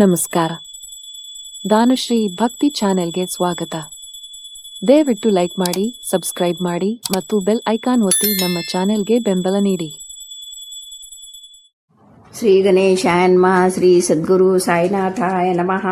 ನಮಸ್ಕಾರ. ದಾನುಶ್ರೀ ಭಕ್ತಿ ಚಾನೆಲ್ಗೆ ಸ್ವಾಗತ. ದಯವಿಟ್ಟು ಲೈಕ್ ಮಾಡಿ, ಸಬ್ಸ್ಕ್ರೈಬ್ ಮಾಡಿ ಮತ್ತು ಬೆಲ್ ಐಕಾನ್ ಒತ್ತಿ ನಮ್ಮ ಚಾನೆಲ್ಗೆ ಬೆಂಬಲ ನೀಡಿ. ಶ್ರೀ ಗಣೇಶಾಯ ನಮಃ. ಶ್ರೀ ಸದ್ಗುರು ಸಾಯಿನಾಥಾಯ ನಮಃ.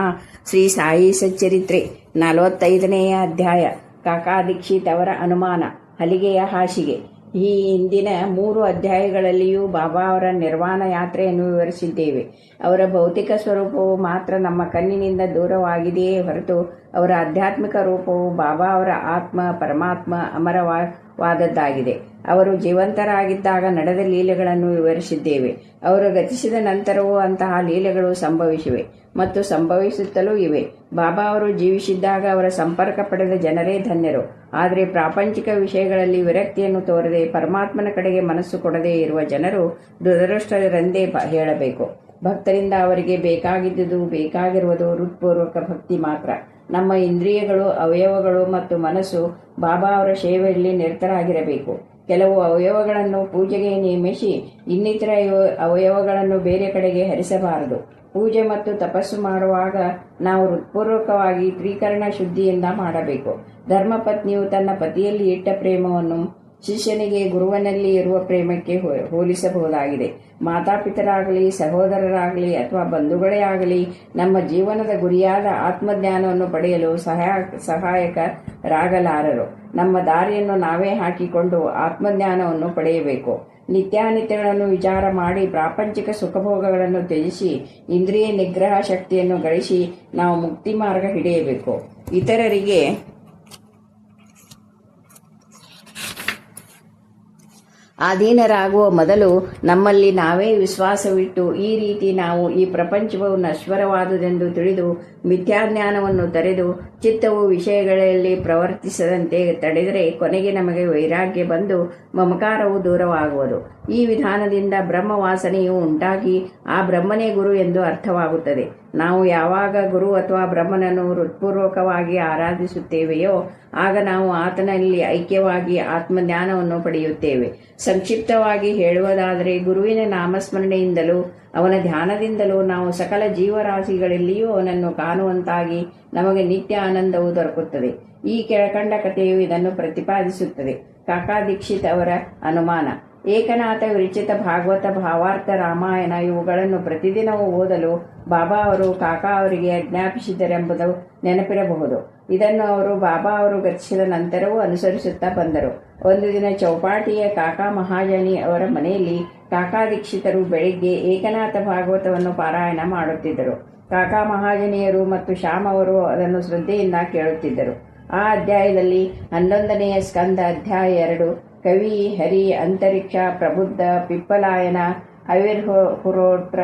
ಶ್ರೀ ಸಾಯಿ ಸಚ್ಚರಿತ್ರೆ 45ನೆಯ ಅಧ್ಯಾಯ. ಕಾಕಾ ದೀಕ್ಷಿತ್ ಅವರ ಅನುಮಾನ, ಹಲಿಗೆಯ ಹಾಸಿಗೆ. ಈ ಹಿಂದಿನ 3 ಅಧ್ಯಾಯಗಳಲ್ಲಿಯೂ ಬಾಬಾ ಅವರ ನಿರ್ವಾಣ ಯಾತ್ರೆಯನ್ನು ವಿವರಿಸಿದ್ದೇವೆ. ಅವರ ಭೌತಿಕ ಸ್ವರೂಪವು ಮಾತ್ರ ನಮ್ಮ ಕಣ್ಣಿನಿಂದ ದೂರವಾಗಿದೆಯೇ ಹೊರತು ಅವರ ಆಧ್ಯಾತ್ಮಿಕ ರೂಪವು ಬಾಬಾ ಅವರ ಆತ್ಮ, ಪರಮಾತ್ಮ, ಅಮರವಾದದ್ದಾಗಿದೆ. ಅವರು ಜೀವಂತರಾಗಿದ್ದಾಗ ನಡೆದ ಲೀಲೆಗಳನ್ನು ವಿವರಿಸಿದ್ದೇವೆ. ಅವರು ಗತಿಸಿದ ನಂತರವೂ ಅಂತಹ ಲೀಲೆಗಳು ಸಂಭವಿಸಿವೆ ಮತ್ತು ಸಂಭವಿಸುತ್ತಲೂ ಇವೆ. ಬಾಬಾ ಅವರು ಜೀವಿಸಿದ್ದಾಗ ಅವರ ಸಂಪರ್ಕ ಪಡೆದ ಜನರೇ ಧನ್ಯರು. ಆದರೆ ಪ್ರಾಪಂಚಿಕ ವಿಷಯಗಳಲ್ಲಿ ವಿರಕ್ತಿಯನ್ನು ತೋರದೆ ಪರಮಾತ್ಮನ ಕಡೆಗೆ ಮನಸ್ಸು ಕೊಡದೇ ಇರುವ ಜನರು ದುರದೃಷ್ಟರೆಂದೇ ಹೇಳಬೇಕು. ಭಕ್ತರಿಂದ ಅವರಿಗೆ ಬೇಕಾಗಿರುವುದು ಹೃತ್ಪೂರ್ವಕ ಭಕ್ತಿ ಮಾತ್ರ. ನಮ್ಮ ಇಂದ್ರಿಯಗಳು, ಅವಯವಗಳು ಮತ್ತು ಮನಸ್ಸು ಬಾಬಾ ಅವರ ಸೇವೆಯಲ್ಲಿ ನಿರತರಾಗಿರಬೇಕು. ಕೆಲವು ಅವಯವಗಳನ್ನು ಪೂಜೆಗೆ ನೇಮಿಸಿ ಇನ್ನಿತರ ಅವಯವಗಳನ್ನು ಬೇರೆ ಕಡೆಗೆ ಹರಿಸಬಾರದು. ಪೂಜೆ ಮತ್ತು ತಪಸ್ಸು ಮಾಡುವಾಗ ನಾವು ಹೃತ್ಪೂರ್ವಕವಾಗಿ ತ್ರಿಕರಣ ಶುದ್ಧಿಯಿಂದ ಮಾಡಬೇಕು. ಧರ್ಮಪತ್ನಿಯು ತನ್ನ ಪತಿಯಲ್ಲಿ ಇಟ್ಟ ಪ್ರೇಮವನ್ನು ಶಿಷ್ಯನಿಗೆ ಗುರುವಿನಲ್ಲಿ ಇರುವ ಪ್ರೇಮಕ್ಕೆ ಹೋಲಿಸಬಹುದಾಗಿದೆ. ಮಾತಾಪಿತರಾಗಲಿ, ಸಹೋದರರಾಗಲಿ ಅಥವಾ ಬಂಧುಗಳೇ ಆಗಲಿ ನಮ್ಮ ಜೀವನದ ಗುರಿಯಾದ ಆತ್ಮಜ್ಞಾನವನ್ನು ಪಡೆಯಲು ಸಹಾಯಕರಾಗಲಾರರು. ನಮ್ಮ ದಾರಿಯನ್ನು ನಾವೇ ಹಾಕಿಕೊಂಡು ಆತ್ಮಜ್ಞಾನವನ್ನು ಪಡೆಯಬೇಕು. ನಿತ್ಯಾನಿತ್ಯಗಳನ್ನು ವಿಚಾರ ಮಾಡಿ ಪ್ರಾಪಂಚಿಕ ಸುಖಭೋಗಗಳನ್ನು ತ್ಯಜಿಸಿ ಇಂದ್ರಿಯ ನಿಗ್ರಹ ಶಕ್ತಿಯನ್ನು ಗಳಿಸಿ ನಾವು ಮುಕ್ತಿ ಮಾರ್ಗ ಹಿಡಿಯಬೇಕು. ಇತರರಿಗೆ ಅಧೀನರಾಗುವ ಮೊದಲು ನಮ್ಮಲ್ಲಿ ನಾವೇ ವಿಶ್ವಾಸವಿಟ್ಟು ಈ ರೀತಿ ನಾವು ಈ ಪ್ರಪಂಚವು ನಶ್ವರವಾದುದೆಂದು ತಿಳಿದು ಮಿಥ್ಯಾಜ್ಞಾನವನ್ನು ತೊರೆದು ಚಿತ್ತವು ವಿಷಯಗಳಲ್ಲಿ ಪ್ರವರ್ತಿಸದಂತೆ ತಡೆದರೆ ಕೊನೆಗೆ ನಮಗೆ ವೈರಾಗ್ಯ ಬಂದು ಮಮಕಾರವು ದೂರವಾಗುವುದು. ಈ ವಿಧಾನದಿಂದ ಬ್ರಹ್ಮವಾಸನೆಯು ಉಂಟಾಗಿ ಆ ಬ್ರಹ್ಮನೇ ಗುರು ಎಂದು ಅರ್ಥವಾಗುತ್ತದೆ. ನಾವು ಯಾವಾಗ ಗುರು ಅಥವಾ ಬ್ರಹ್ಮನನ್ನು ಹೃತ್ಪೂರ್ವಕವಾಗಿ ಆರಾಧಿಸುತ್ತೇವೆಯೋ ಆಗ ನಾವು ಆತನಲ್ಲಿ ಐಕ್ಯವಾಗಿ ಆತ್ಮಜ್ಞಾನವನ್ನು ಪಡೆಯುತ್ತೇವೆ. ಸಂಕ್ಷಿಪ್ತವಾಗಿ ಹೇಳುವುದಾದರೆ, ಗುರುವಿನ ನಾಮಸ್ಮರಣೆಯಿಂದಲೂ ಅವನ ಧ್ಯಾನದಿಂದಲೂ ನಾವು ಸಕಲ ಜೀವರಾಶಿಗಳಲ್ಲಿಯೂ ಅವನನ್ನು ಕಾಣುವಂತಾಗಿ ನಮಗೆ ನಿತ್ಯ ಆನಂದವು ದೊರಕುತ್ತದೆ. ಈ ಕೆಳಕಂಡ ಕಥೆಯು ಇದನ್ನು ಪ್ರತಿಪಾದಿಸುತ್ತದೆ. ಕಾಕಾ ದೀಕ್ಷಿತ್ ಅವರ ಅನುಮಾನ. ಏಕನಾಥ ವಿರಚಿತ ಭಾಗವತ, ಭಾವಾರ್ಥ, ರಾಮಾಯಣ ಇವುಗಳನ್ನು ಪ್ರತಿದಿನವೂ ಓದಲು ಬಾಬಾ ಅವರು ಕಾಕಾ ಅವರಿಗೆ ಆಜ್ಞಾಪಿಸಿದರೆಂಬುದು ನೆನಪಿರಬಹುದು. ಇದನ್ನು ಅವರು ಬಾಬಾ ಅವರು ಗತಿಸಿದ ನಂತರವೂ ಅನುಸರಿಸುತ್ತಾ ಬಂದರು. ಒಂದು ದಿನ ಚೌಪಾಟಿಯ ಕಾಕಾ ಮಹಾಜನಿ ಅವರ ಮನೆಯಲ್ಲಿ ಕಾಕಾ ದೀಕ್ಷಿತರು ಬೆಳಿಗ್ಗೆ ಏಕನಾಥ ಭಾಗವತವನ್ನು ಪಾರಾಯಣ ಮಾಡುತ್ತಿದ್ದರು. ಕಾಕಾ ಮಹಾಜನಿಯರು ಮತ್ತು ಶ್ಯಾಮ್ ಅವರು ಅದನ್ನು ಶ್ರದ್ಧೆಯಿಂದ ಕೇಳುತ್ತಿದ್ದರು. ಆ ಅಧ್ಯಾಯದಲ್ಲಿ 11ನೆಯ ಸ್ಕಂದ, ಅಧ್ಯಾಯ 2, ಕವಿ, ಹರಿ, ಅಂತರಿಕ್ಷ, ಪ್ರಬುದ್ಧ, ಪಿಪ್ಪಲಾಯನ, ಅವಿರ್ಹುರೋತ್ರ,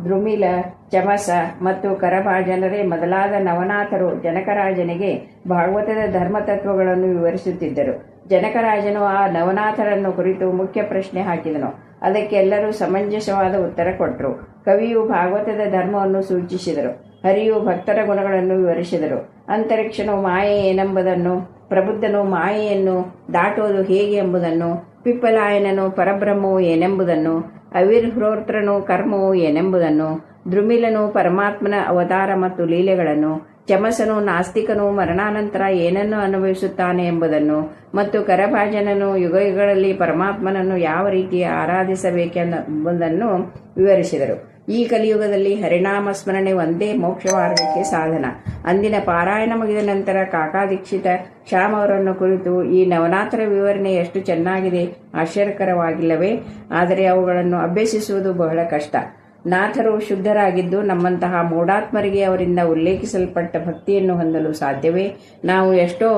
ದ್ರುಮಿಲ, ಚಮಸ ಮತ್ತು ಕರಭಾಜನರೇ ಮೊದಲಾದ ನವನಾಥರು ಜನಕರಾಜನಿಗೆ ಭಾಗವತದ ಧರ್ಮತತ್ವಗಳನ್ನು ವಿವರಿಸುತ್ತಿದ್ದರು. ಜನಕರಾಜನು ಆ ನವನಾಥರನ್ನು ಕುರಿತು ಮುಖ್ಯ ಪ್ರಶ್ನೆ ಹಾಕಿದನು. ಅದಕ್ಕೆ ಎಲ್ಲರೂ ಸಮಂಜಸವಾದ ಉತ್ತರ ಕೊಟ್ಟರು. ಕವಿಯು ಭಾಗವತದ ಧರ್ಮವನ್ನು ಸೂಚಿಸಿದರು. ಹರಿಯು ಭಕ್ತರ ಗುಣಗಳನ್ನು ವಿವರಿಸಿದರು. ಅಂತರಿಕ್ಷನು ಮಾಯೆ ಏನೆಂಬುದನ್ನು, ಪ್ರಬುದ್ಧನು ಮಾಯೆಯನ್ನು ದಾಟುವುದು ಹೇಗೆ ಎಂಬುದನ್ನು, ಪಿಪ್ಪಲಾಯನನು ಪರಬ್ರಹ್ಮವು ಏನೆಂಬುದನ್ನು, ಅವಿರ್ಹೋತ್ರನು ಕರ್ಮವು ಏನೆಂಬುದನ್ನು, ದ್ರುಮಿಲನು ಪರಮಾತ್ಮನ ಅವತಾರ ಮತ್ತು ಲೀಲೆಗಳನ್ನು, ಚಮಸನು ನಾಸ್ತಿಕನು ಮರಣಾನಂತರ ಏನನ್ನು ಅನುಭವಿಸುತ್ತಾನೆ ಎಂಬುದನ್ನು ಮತ್ತು ಕರಭಾಜನನು ಯುಗಗಳಲ್ಲಿ ಪರಮಾತ್ಮನನ್ನು ಯಾವ ರೀತಿ ಆರಾಧಿಸಬೇಕೆಂಬುದನ್ನು ವಿವರಿಸಿದರು. ಈ ಕಲಿಯುಗದಲ್ಲಿ ಹರಿನಾಮ ಸ್ಮರಣೆ ಒಂದೇ ಮೋಕ್ಷ ಮಾರ್ಗಕ್ಕೆ ಸಾಧನ. ಅಂದಿನ ಪಾರಾಯಣ ಮುಗಿದ ನಂತರ ಕಾಕಾ ದೀಕ್ಷಿತ ಶ್ಯಾಮ್ ಅವರನ್ನು ಕುರಿತು, ಈ ನವನಾಥರ ವಿವರಣೆ ಎಷ್ಟು ಚೆನ್ನಾಗಿದೆ, ಆಶ್ಚರ್ಯಕರವಾಗಿಲ್ಲವೇ? ಆದರೆ ಅವುಗಳನ್ನು ಅಭ್ಯಸಿಸುವುದು ಬಹಳ ಕಷ್ಟ. ನಾಥರು ಶುದ್ಧರಾಗಿದ್ದು ನಮ್ಮಂತಹ ಮೂಢಾತ್ಮರಿಗೆ ಅವರಿಂದ ಉಲ್ಲೇಖಿಸಲ್ಪಟ್ಟ ಭಕ್ತಿಯನ್ನು ಹೊಂದಲು ಸಾಧ್ಯವೇ? ನಾವು ಎಷ್ಟೋ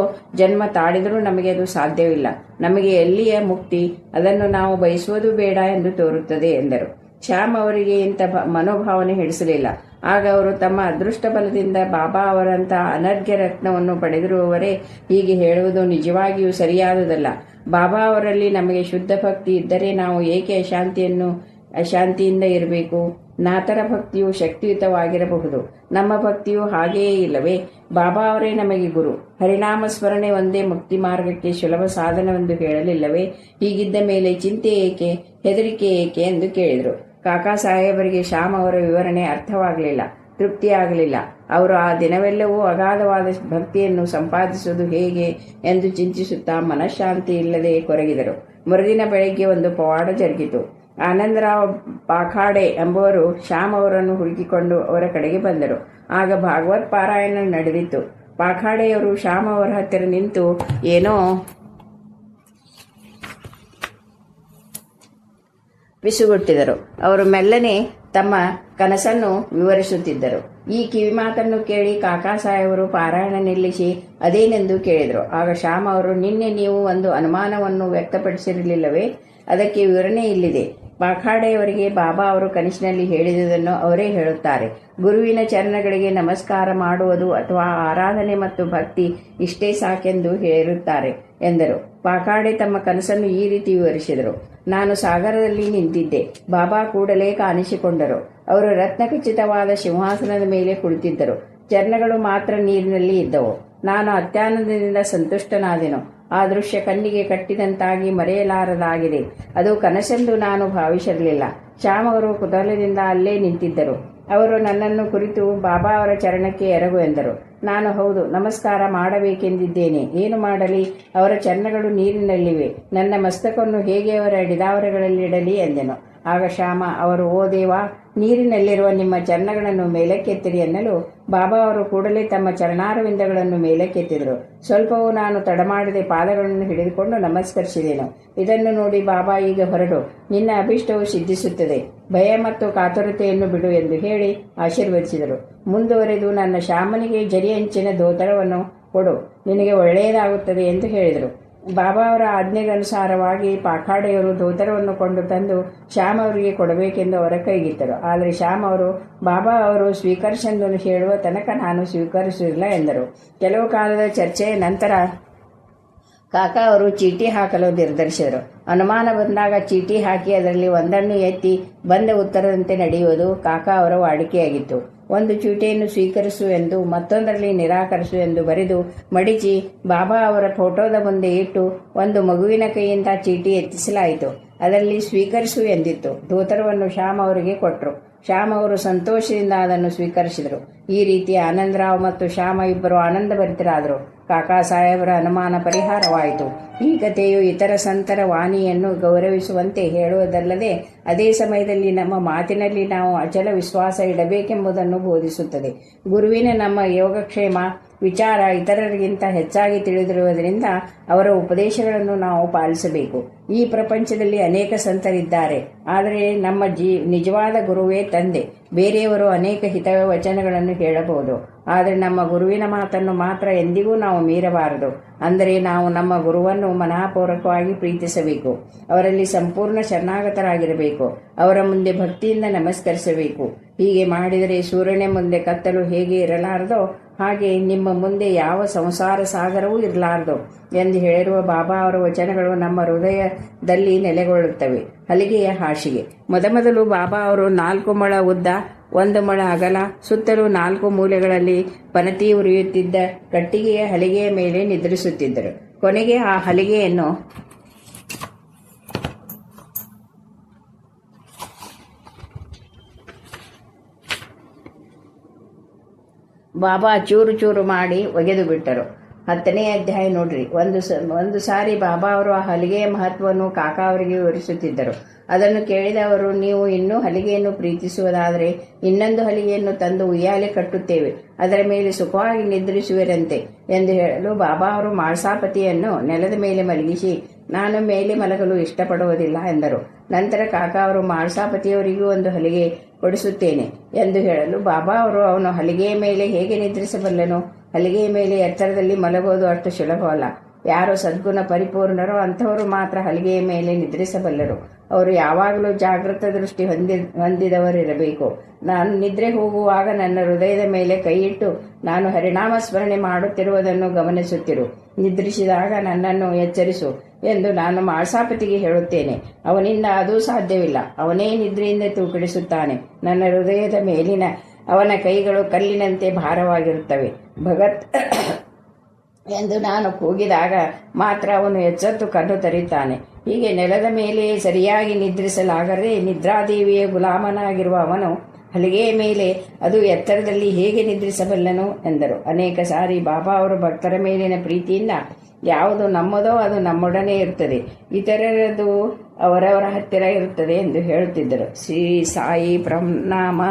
ಜನ್ಮ ತಾಳಿದರೂ ನಮಗೆ ಅದು ಸಾಧ್ಯವಿಲ್ಲ. ನಮಗೆ ಎಲ್ಲಿಯ ಮುಕ್ತಿ? ಅದನ್ನು ನಾವು ಬಯಸುವುದು ಬೇಡ ಎಂದು ತೋರುತ್ತದೆ ಎಂದರು. ಶ್ಯಾಮ್ ಅವರಿಗೆ ಇಂಥ ಮನೋಭಾವನೆ ಹಿಡಿಸಲಿಲ್ಲ. ಆಗ ಅವರು ತಮ್ಮ ಅದೃಷ್ಟ ಬಲದಿಂದ ಬಾಬಾ ಅವರಂಥ ಅನರ್ಘ್ಯ ರತ್ನವನ್ನು ಪಡೆದಿರುವವರೇ ಹೀಗೆ ಹೇಳುವುದು ನಿಜವಾಗಿಯೂ ಸರಿಯಾದುದಲ್ಲ. ಬಾಬಾ ಅವರಲ್ಲಿ ನಮಗೆ ಶುದ್ಧ ಭಕ್ತಿ ಇದ್ದರೆ ನಾವು ಏಕೆ ಅಶಾಂತಿಯಿಂದ ಇರಬೇಕು? ನಾಥರ ಭಕ್ತಿಯು ಶಕ್ತಿಯುತವಾಗಿರಬಹುದು, ನಮ್ಮ ಭಕ್ತಿಯು ಹಾಗೆಯೇ ಇಲ್ಲವೇ? ಬಾಬಾ ಅವರೇ ನಮಗೆ ಗುರು. ಹರಿನಾಮ ಸ್ಮರಣೆ ಒಂದೇ ಮುಕ್ತಿ ಮಾರ್ಗಕ್ಕೆ ಸುಲಭ ಸಾಧನವೆಂದು ಹೇಳಲಿಲ್ಲವೇ? ಹೀಗಿದ್ದ ಮೇಲೆ ಚಿಂತೆ ಏಕೆ, ಹೆದರಿಕೆ ಏಕೆ ಎಂದು ಕೇಳಿದರು. ಕಾಕಾ ಸಾಹೇಬರಿಗೆ ಶ್ಯಾಮ್ ಅವರ ವಿವರಣೆ ಅರ್ಥವಾಗಲಿಲ್ಲ. ತೃಪ್ತಿಯಾಗಲಿಲ್ಲ. ಅವರು ಆ ದಿನವೆಲ್ಲವೂ ಅಗಾಧವಾದ ಭಕ್ತಿಯನ್ನು ಸಂಪಾದಿಸುವುದು ಹೇಗೆ ಎಂದು ಚಿಂತಿಸುತ್ತಾ ಮನಃಶಾಂತಿ ಇಲ್ಲದೆ ಕೊರಗಿದರು. ಮರುದಿನ ಬೆಳಗ್ಗೆ ಒಂದು ಪವಾಡ ಜರುಗಿತು. ಆನಂದರಾವ್ ಪಾಖಾಡೆ ಎಂಬುವರು ಶ್ಯಾಮ್ ಅವರನ್ನು ಹುಡುಕಿಕೊಂಡು ಅವರ ಕಡೆಗೆ ಬಂದರು. ಆಗ ಭಾಗವತ್ ಪಾರಾಯಣ ನಡೆದಿತ್ತು. ಪಾಖಾಡೆಯವರು ಶ್ಯಾಮ್ ಅವರ ಹತ್ತಿರ ನಿಂತು ಏನೋ ಪಿಸುಗುಟ್ಟಿದರು. ಅವರು ಮೆಲ್ಲನೆ ತಮ್ಮ ಕನಸನ್ನು ವಿವರಿಸುತ್ತಿದ್ದರು. ಈ ಕಿವಿಮಾತನ್ನು ಕೇಳಿ ಕಾಕಾ ಸಾಹೇಬರು ಪಾರಾಯಣ ನಿಲ್ಲಿಸಿ ಅದೇನೆಂದು ಕೇಳಿದರು. ಆಗ ಶ್ಯಾಮ್ ಅವರು, ನಿನ್ನೆ ನೀವು ಒಂದು ಅನುಮಾನವನ್ನು ವ್ಯಕ್ತಪಡಿಸಿರಲಿಲ್ಲವೇ? ಅದಕ್ಕೆ ವಿವರಣೆ ಇಲ್ಲಿದೆ. ಪಾಖಾಡೆಯವರಿಗೆ ಬಾಬಾ ಅವರು ಕನಸಿನಲ್ಲಿ ಹೇಳಿದುದನ್ನು ಅವರೇ ಹೇಳುತ್ತಾರೆ. ಗುರುವಿನ ಚರಣಗಳಿಗೆ ನಮಸ್ಕಾರ ಮಾಡುವುದು ಅಥವಾ ಆರಾಧನೆ ಮತ್ತು ಭಕ್ತಿ ಇಷ್ಟೇ ಸಾಕೆಂದು ಹೇಳುತ್ತಾರೆ ಎಂದರು. ಪಾಖಾಡೆ ತಮ್ಮ ಕನಸನ್ನು ಈ ರೀತಿ ವಿವರಿಸಿದರು. ನಾನು ಸಾಗರದಲ್ಲಿ ನಿಂತಿದ್ದೆ. ಬಾಬಾ ಕೂಡಲೇ ಕಾಣಿಸಿಕೊಂಡರು. ಅವರು ರತ್ನಖಚಿತವಾದ ಸಿಂಹಾಸನದ ಮೇಲೆ ಕುಳಿತಿದ್ದರು. ಚರಣಗಳು ಮಾತ್ರ ನೀರಿನಲ್ಲಿ ಇದ್ದವು. ನಾನು ಅತ್ಯಾನಂದದಿಂದ ಸಂತುಷ್ಟನಾದೆನು. ಆ ದೃಶ್ಯ ಕಣ್ಣಿಗೆ ಕಟ್ಟಿದಂತಾಗಿ ಮರೆಯಲಾರದಾಗಿದೆ. ಅದು ಕನಸೆಂದು ನಾನು ಭಾವಿಸಿರಲಿಲ್ಲ. ಶ್ಯಾಮ್ ಅವರು ಕುತೂಹಲದಿಂದ ಅಲ್ಲೇ ನಿಂತಿದ್ದರು. ಅವರು ನನ್ನನ್ನು ಕುರಿತು ಬಾಬಾ ಅವರ ಚರಣಕ್ಕೆ ಎರಗು ಎಂದರು. ನಾನು ಹೌದು, ನಮಸ್ಕಾರ ಮಾಡಬೇಕೆಂದಿದ್ದೇನೆ. ಏನು ಮಾಡಲಿ? ಅವರ ಚರಣಗಳು ನೀರಿನಲ್ಲಿವೆ. ನನ್ನ ಮಸ್ತಕವನ್ನು ಹೇಗೆ ಅವರ ಹಿಡಿದಾವರೆಗಳಲ್ಲಿಡಲಿ ಎಂದೆನು. ಆಗ ಶ್ಯಾಮ ಅವರು, ಓ ದೇವಾ, ನೀರಿನಲ್ಲಿರುವ ನಿಮ್ಮ ಚರಣಗಳನ್ನು ಮೇಲಕ್ಕೆತ್ತಿರಿ ಎನ್ನಲು ಬಾಬಾ ಅವರು ಕೂಡಲೇ ತಮ್ಮ ಚರಣಾರವಿಂದಗಳನ್ನು ಮೇಲಕ್ಕೆತ್ತಿದರು. ಸ್ವಲ್ಪವೂ ನಾನು ತಡಮಾಡದೆ ಪಾದಗಳನ್ನು ಹಿಡಿದುಕೊಂಡು ನಮಸ್ಕರಿಸಿದೆನು. ಇದನ್ನು ನೋಡಿ ಬಾಬಾ, ಈಗ ಹೊರಡು, ನಿನ್ನ ಅಭಿಷ್ಟವು ಸಿದ್ಧಿಸುತ್ತದೆ. ಭಯ ಮತ್ತು ಕಾತುರತೆಯನ್ನು ಬಿಡು ಎಂದು ಹೇಳಿ ಆಶೀರ್ವದಿಸಿದರು. ಮುಂದುವರೆದು, ನನ್ನ ಶ್ಯಾಮನಿಗೆ ಜರಿ ಅಂಚಿನ ಧೋತರವನ್ನು ಕೊಡು, ನಿನಗೆ ಒಳ್ಳೆಯದಾಗುತ್ತದೆ ಎಂದು ಹೇಳಿದರು. ಬಾಬಾ ಅವರ ಆಜ್ಞೆಗನುಸಾರವಾಗಿ ಪಾಖಾಡೆಯವರು ಧೋತರವನ್ನು ಕೊಂಡು ತಂದು ಶ್ಯಾಮ್ ಅವರಿಗೆ ಕೊಡಬೇಕೆಂದು ಅವರ ಕೈಗಿತ್ತರು. ಆದರೆ ಶ್ಯಾಮ್ ಅವರು, ಬಾಬಾ ಅವರು ಸ್ವೀಕರಿಸೆಂದು ಹೇಳುವ ತನಕ ನಾನು ಸ್ವೀಕರಿಸುವುದಿಲ್ಲ ಎಂದರು. ಕೆಲವು ಕಾಲದ ಚರ್ಚೆಯ ನಂತರ ಕಾಕಾ ಅವರು ಚೀಟಿ ಹಾಕಲು ನಿರ್ಧರಿಸಿದರು. ಅನುಮಾನ ಬಂದಾಗ ಚೀಟಿ ಹಾಕಿ ಅದರಲ್ಲಿ ಒಂದನ್ನು ಎತ್ತಿ ಬಂದ ಉತ್ತರದಂತೆ ನಡೆಯುವುದು ಕಾಕಾ ಅವರ ವಾಡಿಕೆಯಾಗಿತ್ತು. ಒಂದು ಚೀಟಿಯನ್ನು ಸ್ವೀಕರಿಸು ಎಂದು, ಮತ್ತೊಂದರಲ್ಲಿ ನಿರಾಕರಿಸು ಎಂದು ಬರೆದು ಮಡಿಚಿ ಬಾಬಾ ಅವರ ಫೋಟೋದ ಮುಂದೆ ಇಟ್ಟು ಒಂದು ಮಗುವಿನ ಕೈಯಿಂದ ಚೀಟಿ ಎತ್ತಿಸಲಾಯಿತು. ಅದರಲ್ಲಿ ಸ್ವೀಕರಿಸು ಎಂದಿತ್ತು. ಧೋತರವನ್ನು ಶ್ಯಾಮ್ ಅವರಿಗೆ ಕೊಟ್ಟರು. ಶ್ಯಾಮ್ ಅವರು ಸಂತೋಷದಿಂದ ಅದನ್ನು ಸ್ವೀಕರಿಸಿದರು. ಈ ರೀತಿ ಆನಂದರಾವ್ ಮತ್ತು ಶ್ಯಾಮ ಇಬ್ಬರು ಆನಂದಭರಿತರಾದರು. ಕಾಕಾ ಸಾಹೇಬರ ಅನುಮಾನ ಪರಿಹಾರವಾಯಿತು. ಈ ಕಥೆಯು ಇತರ ಸಂತರ ವಾಣಿಯನ್ನು ಗೌರವಿಸುವಂತೆ ಹೇಳುವುದಲ್ಲದೆ ಅದೇ ಸಮಯದಲ್ಲಿ ನಮ್ಮ ಮಾತಿನಲ್ಲಿ ನಾವು ಅಚಲ ವಿಶ್ವಾಸ ಇಡಬೇಕೆಂಬುದನ್ನು ಬೋಧಿಸುತ್ತದೆ. ಗುರುವಿನ ನಮ್ಮ ಯೋಗಕ್ಷೇಮ ವಿಚಾರ ಇತರರಿಗಿಂತ ಹೆಚ್ಚಾಗಿ ತಿಳಿದಿರುವುದರಿಂದ ಅವರ ಉಪದೇಶಗಳನ್ನು ನಾವು ಪಾಲಿಸಬೇಕು. ಈ ಪ್ರಪಂಚದಲ್ಲಿ ಅನೇಕ ಸಂತರಿದ್ದಾರೆ, ಆದರೆ ನಮ್ಮ ನಿಜವಾದ ಗುರುವೇ ತಂದೆ. ಬೇರೆಯವರು ಅನೇಕ ಹಿತವ ವಚನಗಳನ್ನು ಹೇಳಬಹುದು, ಆದರೆ ನಮ್ಮ ಗುರುವಿನ ಮಾತನ್ನು ಮಾತ್ರ ಎಂದಿಗೂ ನಾವು ಮೀರಬಾರದು. ಅಂದರೆ ನಾವು ನಮ್ಮ ಗುರುವನ್ನು ಮನಃಪೂರ್ವಕವಾಗಿ ಪ್ರೀತಿಸಬೇಕು, ಅವರಲ್ಲಿ ಸಂಪೂರ್ಣ ಶರಣಾಗತರಾಗಿರಬೇಕು, ಅವರ ಮುಂದೆ ಭಕ್ತಿಯಿಂದ ನಮಸ್ಕರಿಸಬೇಕು. ಹೀಗೆ ಮಾಡಿದರೆ ಸೂರ್ಯನ ಮುಂದೆ ಕತ್ತಲು ಹೇಗೆ ಇರಲಾರದೋ ಹಾಗೆ ನಿಮ್ಮ ಮುಂದೆ ಯಾವ ಸಂಸಾರ ಸಾಗರವೂ ಇರಲಾರದು ಎಂದು ಹೇಳಿರುವ ಬಾಬಾ ಅವರ ವಚನಗಳು ನಮ್ಮ ಹೃದಯದಲ್ಲಿ ನೆಲೆಗೊಳ್ಳುತ್ತವೆ. ಹಲಿಗೆಯ ಹಾಸಿಗೆ. ಮೊದಮೊದಲು ಬಾಬಾ ಅವರು 4 ಮೊಳ ಉದ್ದ, 1 ಮೊಳ ಅಗಲ, ಸುತ್ತಲೂ 4 ಮೂಲೆಗಳಲ್ಲಿ ಪನತಿ ಉರಿಯುತ್ತಿದ್ದ ಕಟ್ಟಿಗೆಯ ಹಲಿಗೆಯ ಮೇಲೆ ನಿದ್ರಿಸುತ್ತಿದ್ದರು. ಕೊನೆಗೆ ಆ ಹಲಿಗೆಯನ್ನು ಬಾಬಾ ಚೂರು ಚೂರು ಮಾಡಿ ಒಗೆದು ಬಿಟ್ಟರು. 10ನೇ ಅಧ್ಯಾಯ ನೋಡ್ರಿ. ಒಂದು ಸಾರಿ ಬಾಬಾ ಅವರು ಆ ಹಲಿಗೆಯ ಮಹತ್ವವನ್ನು ಕಾಕಾ ಅವರಿಗೆ ವಿವರಿಸುತ್ತಿದ್ದರು. ಅದನ್ನು ಕೇಳಿದವರು, ನೀವು ಇನ್ನೂ ಹಲಿಗೆಯನ್ನು ಪ್ರೀತಿಸುವುದಾದರೆ ಇನ್ನೊಂದು ಹಲಿಗೆಯನ್ನು ತಂದು ಉಯ್ಯಾಲೆ ಕಟ್ಟುತ್ತೇವೆ, ಅದರ ಮೇಲೆ ಸುಖವಾಗಿ ನಿದ್ರಿಸುವಿರಂತೆ ಎಂದು ಹೇಳಲು ಬಾಬಾ ಅವರು ಮಾಳ್ಸಾಪತಿಯನ್ನು ನೆಲದ ಮೇಲೆ ಮಲಗಿಸಿ, ನಾನು ಮೇಲೆ ಮಲಗಲು ಇಷ್ಟಪಡುವುದಿಲ್ಲ ಎಂದರು. ನಂತರ ಕಾಕಾ ಅವರು ಮಾಳ್ಸಾಪತಿಯವರಿಗೂ ಒಂದು ಹಲಿಗೆ ಕೊಡಿಸುತ್ತೇನೆ ಎಂದು ಹೇಳಲು ಬಾಬಾ ಅವರು, ಅವನು ಹಲಿಗೆಯ ಮೇಲೆ ಹೇಗೆ ನಿದ್ರಿಸಬಲ್ಲನು? ಹಲಿಗೆಯ ಮೇಲೆ ಎತ್ತರದಲ್ಲಿ ಮಲಗೋದು ಅಷ್ಟು ಸುಲಭವಲ್ಲ. ಯಾರು ಸದ್ಗುಣ ಪರಿಪೂರ್ಣರೋ ಅಂಥವರು ಮಾತ್ರ ಹಲಿಗೆಯ ಮೇಲೆ ನಿದ್ರಿಸಬಲ್ಲರು. ಅವರು ಯಾವಾಗಲೂ ಜಾಗೃತ ದೃಷ್ಟಿ ಹೊಂದಿದವರಿರಬೇಕು. ನಾನು ನಿದ್ರೆ ಹೋಗುವಾಗ ನನ್ನ ಹೃದಯದ ಮೇಲೆ ಕೈಯಿಟ್ಟು ನಾನು ಹರಿನಾಮ ಸ್ಮರಣೆ ಮಾಡುತ್ತಿರುವುದನ್ನು ಗಮನಿಸುತ್ತಿರು. ನಿದ್ರಿಸಿದಾಗ ನನ್ನನ್ನು ಎಚ್ಚರಿಸು ಎಂದು ನಾನು ಮಾಳ್ಸಾಪತಿಗೆ ಹೇಳುತ್ತೇನೆ. ಅವನಿಂದ ಅದೂ ಸಾಧ್ಯವಿಲ್ಲ. ಅವನೇ ನಿದ್ರೆಯಿಂದ ತೂಕಡಿಸುತ್ತಾನೆ. ನನ್ನ ಹೃದಯದ ಮೇಲಿನ ಅವನ ಕೈಗಳು ಕಲ್ಲಿನಂತೆ ಭಾರವಾಗಿರುತ್ತವೆ. ಭಗತ್ ಎಂದು ನಾನು ಕೂಗಿದಾಗ ಮಾತ್ರ ಅವನು ಎಚ್ಚೆತ್ತು ಕಣ್ಣು ತೆರೆಯುತ್ತಾನೆ. ಹೀಗೆ ನೆಲದ ಮೇಲೆ ಸರಿಯಾಗಿ ನಿದ್ರಿಸಲಾಗದೆ ನಿದ್ರಾದೇವಿಯ ಗುಲಾಮನಾಗಿರುವ ಅವನು ಹಲಿಗೆಯ ಮೇಲೆ ಅದು ಎತ್ತರದಲ್ಲಿ ಹೇಗೆ ನಿದ್ರಿಸಬಲ್ಲನು ಎಂದರು. ಅನೇಕ ಸಾರಿ ಬಾಬಾ ಅವರು ಭಕ್ತರ ಮೇಲಿನ ಪ್ರೀತಿಯಿಂದ ಯಾವುದು ನಮ್ಮದೋ ಅದು ನಮ್ಮೊಡನೆ ಇರುತ್ತದೆ, ಇತರರದು ಅವರವರ ಹತ್ತಿರ ಇರುತ್ತದೆ ಎಂದು ಹೇಳುತ್ತಿದ್ದರು. ಶ್ರೀ ಸಾಯಿ ಪ್ರಣಾಮ.